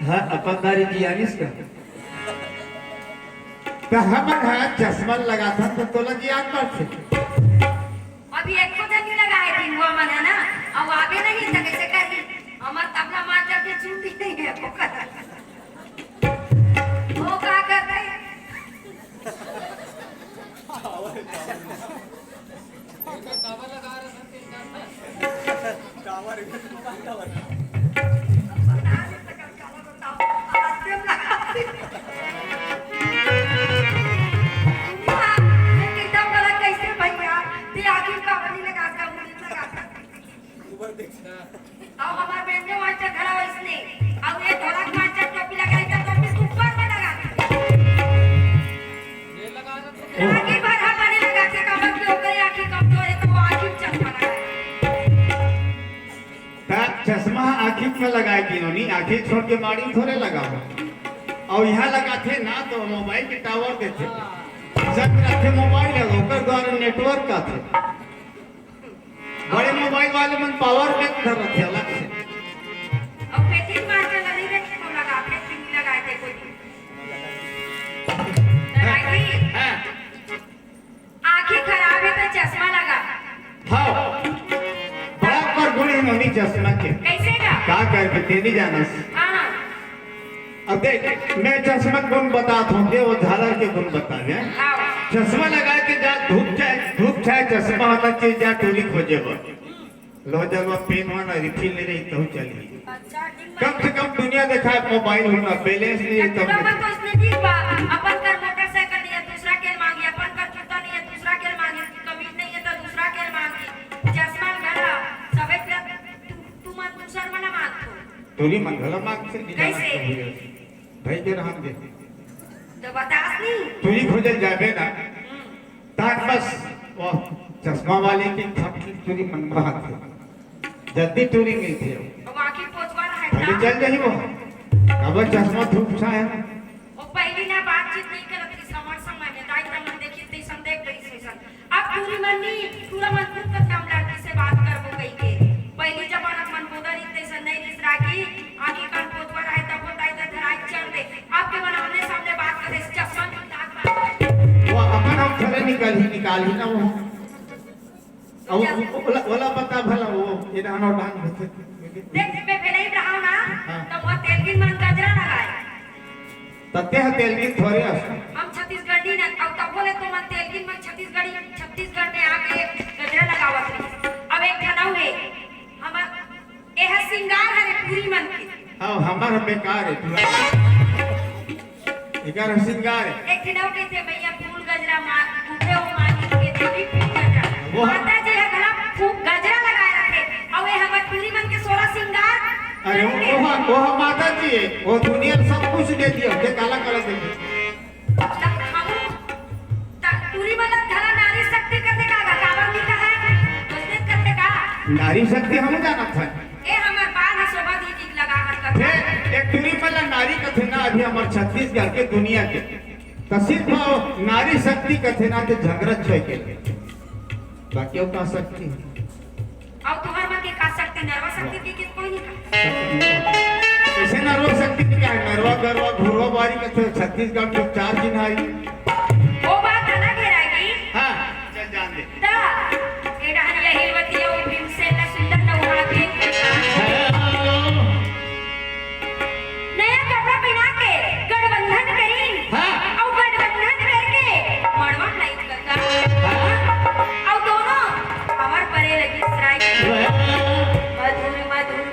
हाँ अपन दारी जी आनिस का तो हमन हाँ चश्मा लगा था तो तोला जी आन पर थे अभी एक को जन नहीं लगाए थी वो मन है ना अब आगे नहीं था कैसे करी हमार तबला मास्टर के छुट्टी नहीं है वो क्या कर रहे हैं कावा लगा रहा था कावर चश्मा आँखी में लगाए किन्होंने आँखी छोड़ के माड़ी थोड़े लगाओ और यहाँ लगाते ना तो मोबाइल के टावर देते सब रखे मोबाइल है ओकर द्वारा नेटवर्क का थे बड़े मोबाइल वाले मन पावर बैंक धर रखे अलग से अब पेटी मास्टर नहीं रखे तो लगा पेटी लगाए थे कोई हां आँखें खराब है तो चश्मा लगा हाँ बड़ा पर गुण है नोनी चश्मा के कैसे का करके तेरी जानस हां अब देख मैं चश्मा गुण बताता हूँ वो झालर के गुण बता गया चश्मा लगा के जा धूप चाहे चश्मा होना चाहिए जा टोली खोजे लो जब पेन वाला रिफिल ले रही तो चली कम से कम दुनिया देखा मोबाइल होना बैलेंस नहीं है तब तो इसने ठीक बा अपन कर मोटरसाइकिल नहीं है दूसरा के मांगी अपन कर जूता नहीं है दूसरा के मांगी कमीज नहीं है तो दूसरा के मांगी चश्मा घड़ा सबे तू मत दूसरा मना मांग टोली मंगला मांग से कैसे भाई के रहन दे तो बतास नहीं टोली खोजे जाबे ना ताक बस वो चश्मा वाले की थपकी टोली मंगवा थे जल्दी टोली गई थी अब आखिर पोछवा रहा है खाली चल जाही वो अब चश्मा धूप सा है वो पहली ना बातचीत नहीं करत थी समर समय में दाई तमन देखी थी संदेह रही सेशन अब पूरी मन्नी पूरा मन खुद का काम लड़की से बात करबो कई के पहली जमाना मन बोदा रीते से नहीं रिस राखी आगे कान पोछवा रहा है तब बताई तो धराई चल दे आपके मन हमने सामने बात करे चश्मा की दाग वो अपन हम थरे निकाल ही ना वो अब वाला पता भला वो ये डानो डांग देख मैं पहले ही रहा ना तो वो तेलगिन मन गजरा लगाए तते है तेलगिन थोड़े हम छत्तीसगढ़ी ना अब तब बोले तो मन तेलगिन मन छत्तीसगढ़ में आके गजरा लगावत रही अब एक जनाऊ है हमर एह सिंगार हरे पूरी मन की हां हमार बेकार है इकार सिंगार है एक जनाऊ कहते भैया फूल गजरा मार टूटे हो मानी के देवी फूल गजरा वो माता जी है गला खूब गजरा लगाए रखे और ये हमर पूरी मन के 16 सिंगार अरे वो माता जी है वो दुनिया सब कुछ दे दिया के काला काला दे पूरी मन धरा नारी शक्ति करने का काबर नहीं कहा है उसने करने का नारी शक्ति हम जाना था ए हमर बाल शोभा दीदी लगा कर ये एक टूरी वाला नारी कथे ना अभी हमार छत्तीसगढ़ के दुनिया के तो सिर्फ नारी शक्ति कथे ना के झगड़ा छै के बाकी का शक्ति और तुम्हार मन के का शक्ति नर्वा शक्ति की कोई नहीं ऐसे नर्वा शक्ति क्या है नर्वा गरवा घुरवा बारी कथे छत्तीसगढ़ में 4 दिन आई